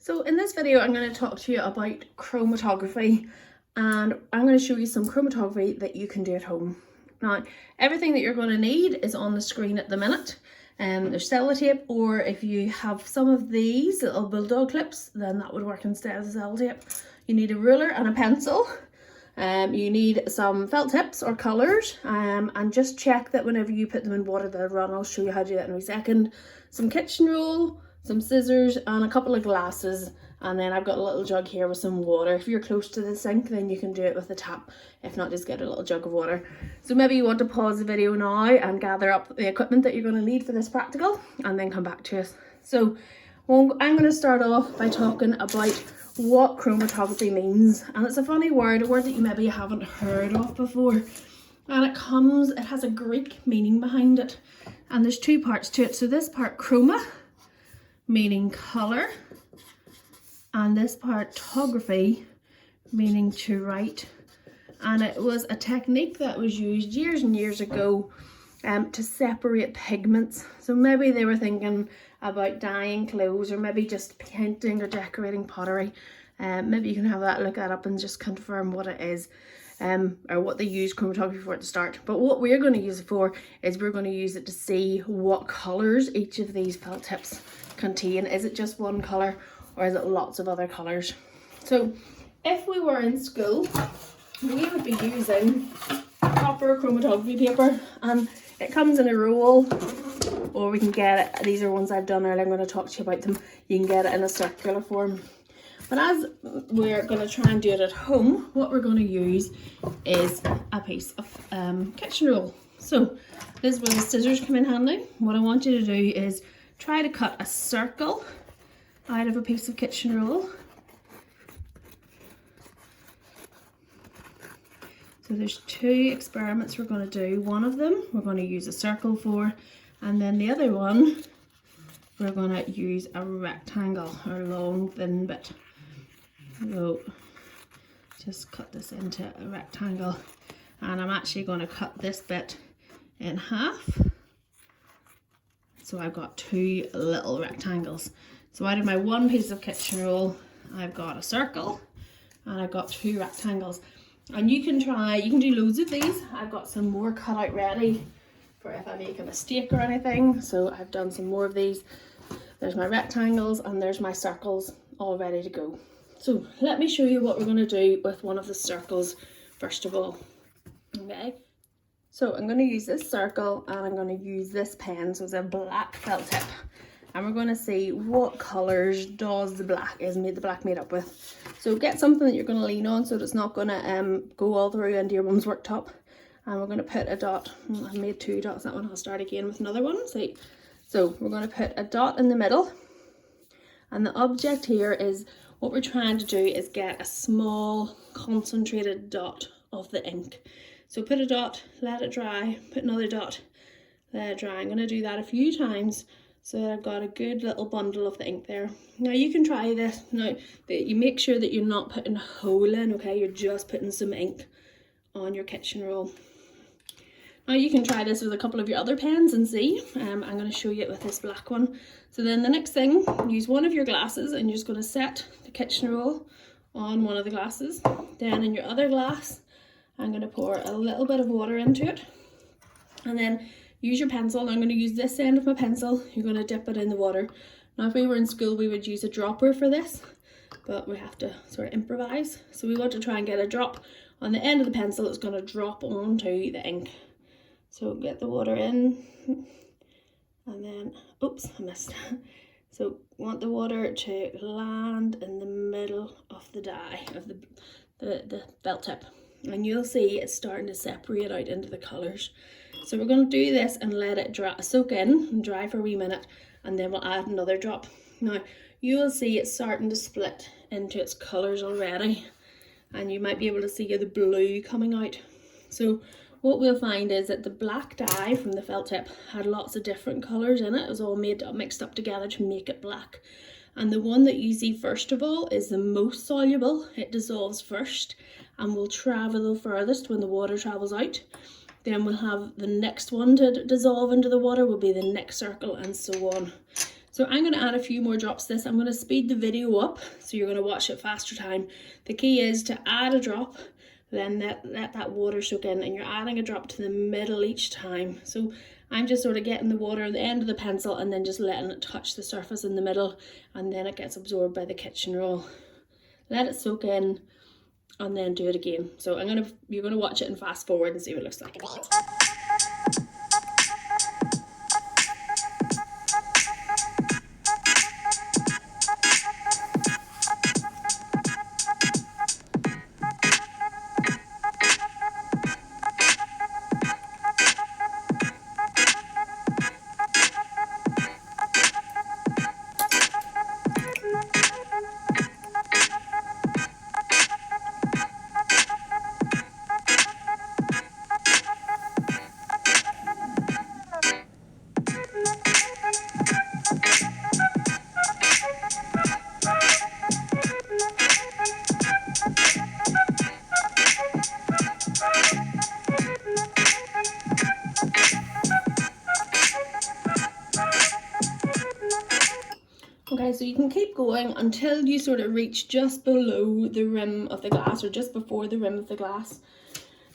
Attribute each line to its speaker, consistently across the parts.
Speaker 1: So in this video I'm going to talk to you about chromatography, and I'm going to show you some chromatography that you can do at home. Now everything that you're going to need is on the screen at the minute. There's sellotape, or if you have some of these little bulldog clips, then that would work instead of the sellotape. You need a ruler and a pencil. You need some felt tips or colours, and just check that whenever you put them in water they'll run. I'll show you how to do that in a second. Some kitchen roll, some scissors and a couple of glasses, and then I've got a little jug here with some water. If you're close to the sink then you can do it with the tap, if not just get a little jug of water. So maybe you want to pause the video now and gather up the equipment that you're going to need for this practical and then come back to us. So I'm going to start off by talking about what chromatography means, and it's a funny word, a word that you maybe haven't heard of before, and it has a Greek meaning behind it, and there's two parts to it. So this part, chroma, meaning colour, and this part, tography, meaning to write. And it was a technique that was used years and years ago to separate pigments. So maybe they were thinking about dyeing clothes, or maybe just painting or decorating pottery. Maybe you can have that, look that up and just confirm what it is, or what they use chromatography for at the start. But what we're going to use it for is we're going to use it to see what colours each of these felt tips contain. Is it just one colour, or is it lots of other colours? So if we were in school, we would be using proper chromatography paper, and it comes in a roll, or we can get it, these are ones I've done earlier, I'm going to talk to you about them. You can get it in a circular form. But as we're going to try and do it at home, what we're going to use is a piece of kitchen roll. So this is where the scissors come in handy. What I want you to do is try to cut a circle out of a piece of kitchen roll. So there's two experiments we're going to do. One of them we're going to use a circle for, and then the other one we're going to use a rectangle, or long thin bit. So just cut this into a rectangle, and I'm actually going to cut this bit in half. So I've got two little rectangles. So out of my one piece of kitchen roll, I've got a circle and I've got two rectangles. And you can do loads of these. I've got some more cut out ready for if I make a mistake or anything. So I've done some more of these. There's my rectangles and there's my circles all ready to go. So let me show you what we're going to do with one of the circles first of all. Okay. So I'm going to use this circle and I'm going to use this pen. So it's a black felt tip. And we're going to see what colours does the black made up with. So get something that you're going to lean on so that it's not going to go all through into your mum's worktop. And we're going to put a dot. I've made two dots that one. I'll start again with another one. See? So we're going to put a dot in the middle. And the object here is, what we're trying to do is get a small concentrated dot of the ink. So put a dot, let it dry, put another dot, let it dry. I'm going to do that a few times so that I've got a good little bundle of the ink there. Now you can try this. Now you make sure that you're not putting a hole in, okay? You're just putting some ink on your kitchen roll. Now you can try this with a couple of your other pens and see. I'm going to show you it with this black one. So then the next thing, use one of your glasses and you're just going to set the kitchen roll on one of the glasses. Then in your other glass, I'm going to pour a little bit of water into it. And then use your pencil. I'm going to use this end of my pencil. You're going to dip it in the water. Now if we were in school we would use a dropper for this, but we have to sort of improvise. So we want to try and get a drop on the end of the pencil that's going to drop onto the ink. So get the water in, and then, oops, I missed. So want the water to land in the middle of the die, of the felt tip. And you'll see it's starting to separate out into the colours. So we're going to do this and let it soak in and dry for a wee minute, and then we'll add another drop. Now you will see it's starting to split into its colours already, and you might be able to see the blue coming out. So what we'll find is that the black dye from the felt tip had lots of different colours in it. It was all mixed up together to make it black. And the one that you see first of all is the most soluble. It dissolves first and will travel the furthest when the water travels out. Then we'll have the next one to dissolve into the water will be the next circle, and so on. So I'm going to add a few more drops to this. I'm going to speed the video up, so you're going to watch it faster time. The key is to add a drop, then let that water soak in, and you're adding a drop to the middle each time. So I'm just sort of getting the water at the end of the pencil and then just letting it touch the surface in the middle, and then it gets absorbed by the kitchen roll. Let it soak in and then do it again. So you're gonna watch it and fast forward and see what it looks like. Okay, so you can keep going until you sort of reach just below the rim of the glass, or just before the rim of the glass.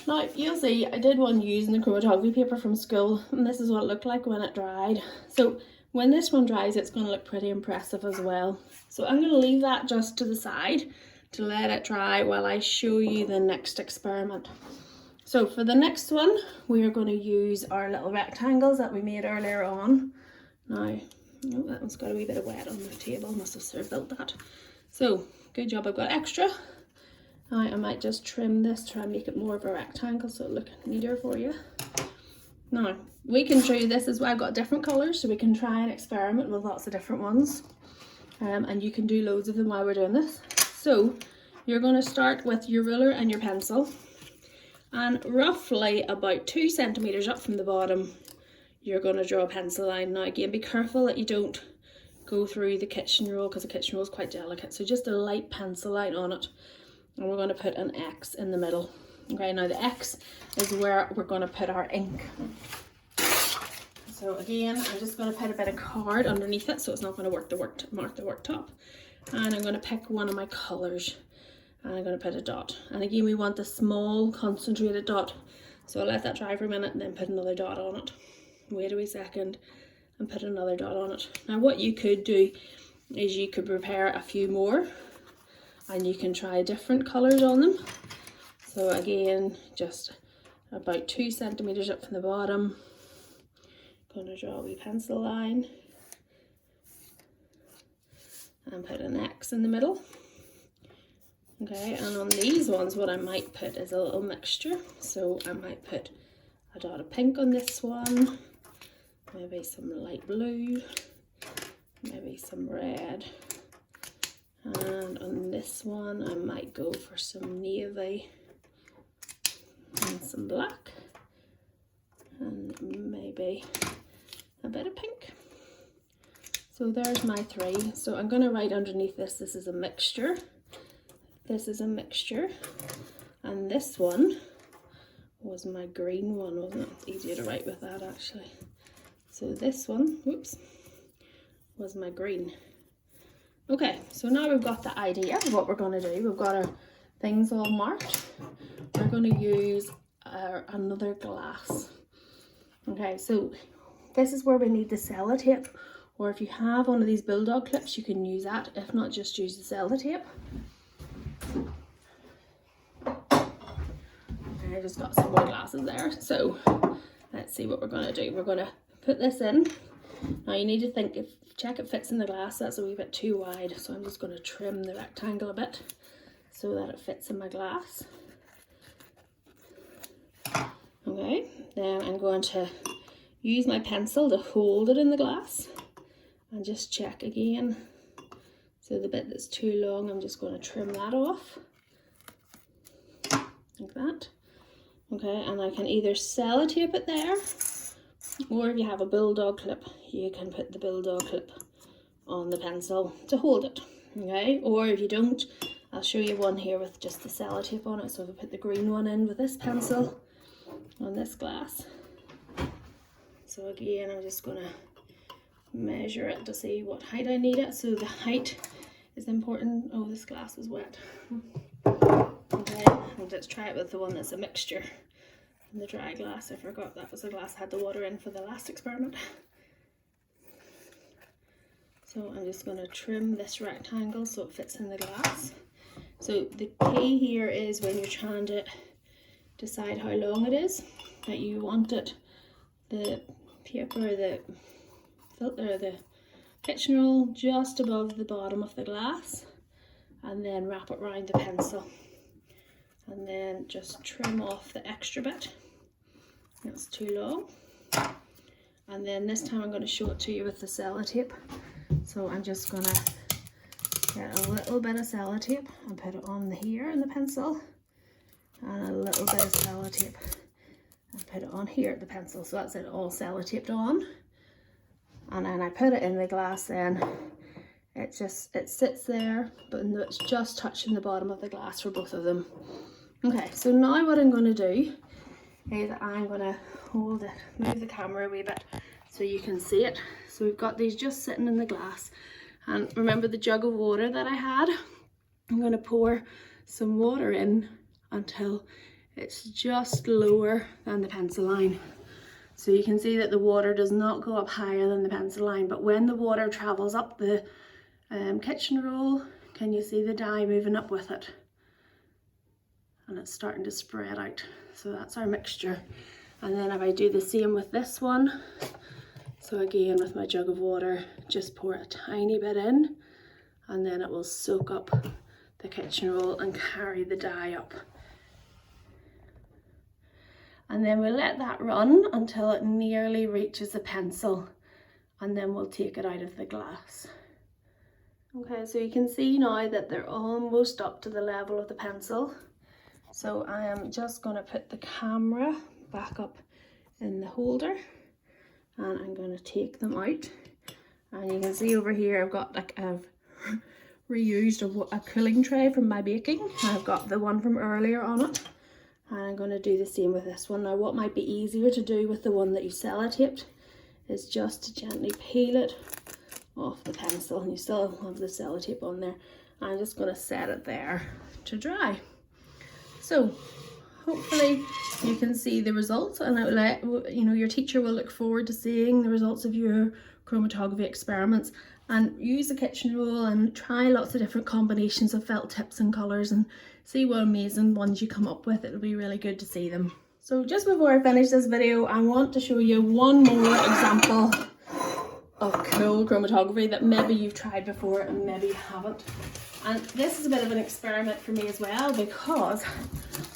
Speaker 1: Now, you'll see I did one using the chromatography paper from school, and this is what it looked like when it dried. So when this one dries, it's going to look pretty impressive as well. So I'm going to leave that just to the side to let it dry while I show you the next experiment. So for the next one, we are going to use our little rectangles that we made earlier on. Now, oh, that one's got a wee bit of wet on the table, must have spilt that. So, good job, I've got extra. Now I might just trim this, try and make it more of a rectangle so it'll look neater for you. Now, we can show you this as well. I've got different colours, so we can try and experiment with lots of different ones. And you can do loads of them while we're doing this. So, you're going to start with your ruler and your pencil. And roughly about 2 centimetres up from the bottom, you're going to draw a pencil line. Now again, be careful that you don't go through the kitchen roll, because the kitchen roll is quite delicate. So just a light pencil line on it, and we're going to put an X in the middle. Okay, now the X is where we're going to put our ink. So again, I'm just going to put a bit of card underneath it so it's not going to mark the worktop. And I'm going to pick one of my colours, and I'm going to put a dot. And again, we want a small concentrated dot. So I'll let that dry for a minute and then put another dot on it. Wait a wee second and put another dot on it. Now what you could do is you could prepare a few more, and you can try different colours on them. So again, just about 2 centimetres up from the bottom, going to draw a wee pencil line and put an X in the middle. Okay, and on these ones what I might put is a little mixture. So I might put a dot of pink on this one, maybe some light blue, maybe some red, and on this one I might go for some navy and some black, and maybe a bit of pink. So there's my 3. So I'm going to write underneath this is a mixture, this is a mixture, and this one was my green one, wasn't it? It's easier to write with that actually. So this one, whoops, was my green. Okay, so now we've got the idea of what we're going to do. We've got our things all marked. We're going to use another glass. Okay, so this is where we need the sellotape, or if you have one of these bulldog clips, you can use that. If not, just use the sellotape. I just got some more glasses there. So let's see what we're going to do. We're going to put this in. Now you need to check it fits in the glass. That's a wee bit too wide, so I'm just going to trim the rectangle a bit so that it fits in my glass. Okay, then I'm going to use my pencil to hold it in the glass and just check again. So the bit that's too long, I'm just going to trim that off like that. Okay, and I can either sellotape it there, or if you have a bulldog clip, you can put the bulldog clip on the pencil to hold it. Okay, or if you don't, I'll show you one here with just the sellotape on it. So if I put the green one in with this pencil on this glass. So again, I'm just going to measure it to see what height I need it. So the height is important. Oh, this glass is wet. Okay, well, let's try it with the one that's a mixture. And the dry glass, I forgot that was the glass I had the water in for the last experiment. So I'm just going to trim this rectangle so it fits in the glass. So the key here is when you're trying to decide how long it is, that you want it, the paper, the filter, the kitchen roll just above the bottom of the glass, and then wrap it around the pencil. And then just trim off the extra bit. That's too long. And then this time I'm going to show it to you with the sellotape. So I'm just going to get a little bit of sellotape and put it on here in the pencil, and a little bit of sellotape and put it on here at the pencil. So that's it all sellotaped on. And then I put it in the glass, then it sits there, but it's just touching the bottom of the glass for both of them. Okay, so now what I'm going to do is I'm going to move the camera a wee bit so you can see it. So we've got these just sitting in the glass, and remember the jug of water that I had? I'm going to pour some water in until it's just lower than the pencil line. So you can see that the water does not go up higher than the pencil line, but when the water travels up the kitchen roll, can you see the dye moving up with it? And it's starting to spread out. So that's our mixture. And then if I do the same with this one, so again with my jug of water, just pour a tiny bit in, and then it will soak up the kitchen roll and carry the dye up. And then we'll let that run until it nearly reaches the pencil, and then we'll take it out of the glass. Okay, so you can see now that they're almost up to the level of the pencil. So I am just going to put the camera back up in the holder, and I'm going to take them out. And you can see over here I've got I've reused a cooling tray from my baking. I've got the one from earlier on it, and I'm going to do the same with this one. Now what might be easier to do with the one that you sellotaped is just to gently peel it off the pencil, and you still have the sellotape on there. I'm just going to set it there to dry. So hopefully you can see the results, and your teacher will look forward to seeing the results of your chromatography experiments. And use the kitchen roll and try lots of different combinations of felt tips and colours and see what amazing ones you come up with. It'll be really good to see them. So just before I finish this video, I want to show you one more example of cool chromatography that maybe you've tried before and maybe you haven't. And this is a bit of an experiment for me as well, because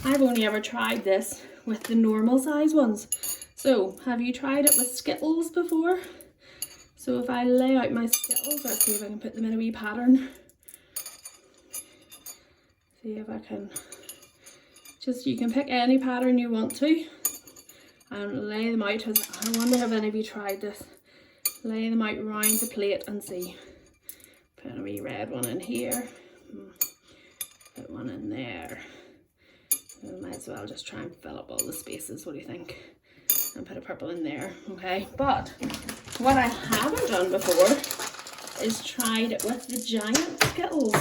Speaker 1: I've only ever tried this with the normal size ones. So have you tried it with Skittles before? So if I lay out my Skittles, let's see if I can put them in a wee pattern. See if I can, you can pick any pattern you want to and lay them out. I wonder if any of you tried this. Lay them out round the plate and see. Put a wee red one in here, put one in there. I might as well just try and fill up all the spaces, what do you think? And put a purple in there, okay? But what I haven't done before is tried it with the giant Skittles.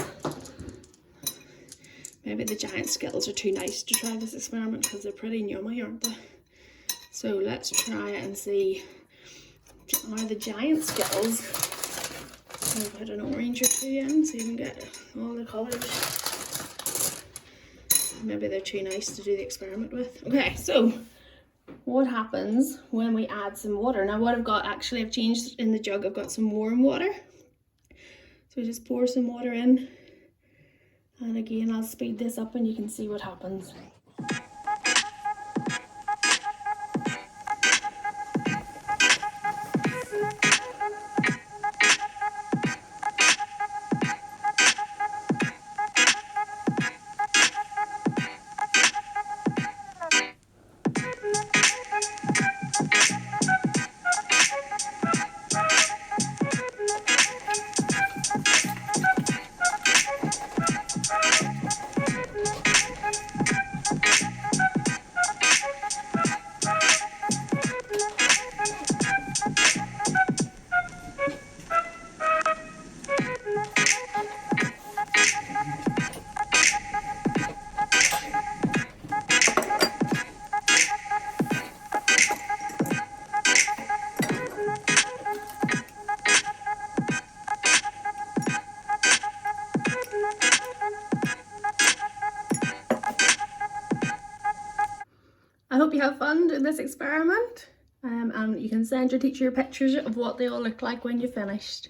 Speaker 1: Maybe the giant Skittles are too nice to try this experiment because they're pretty yummy, aren't they? So let's try it and see. Are the giant Skittles? I'll put an orange or two in so you can get all the colours. Maybe they're too nice to do the experiment with. Okay, so what happens when we add some water? Now what I've got, actually I've changed in the jug, I've got some warm water. So just pour some water in. And again, I'll speed this up and you can see what happens. I hope you have fun doing this experiment, and you can send your teacher pictures of what they all look like when you're finished.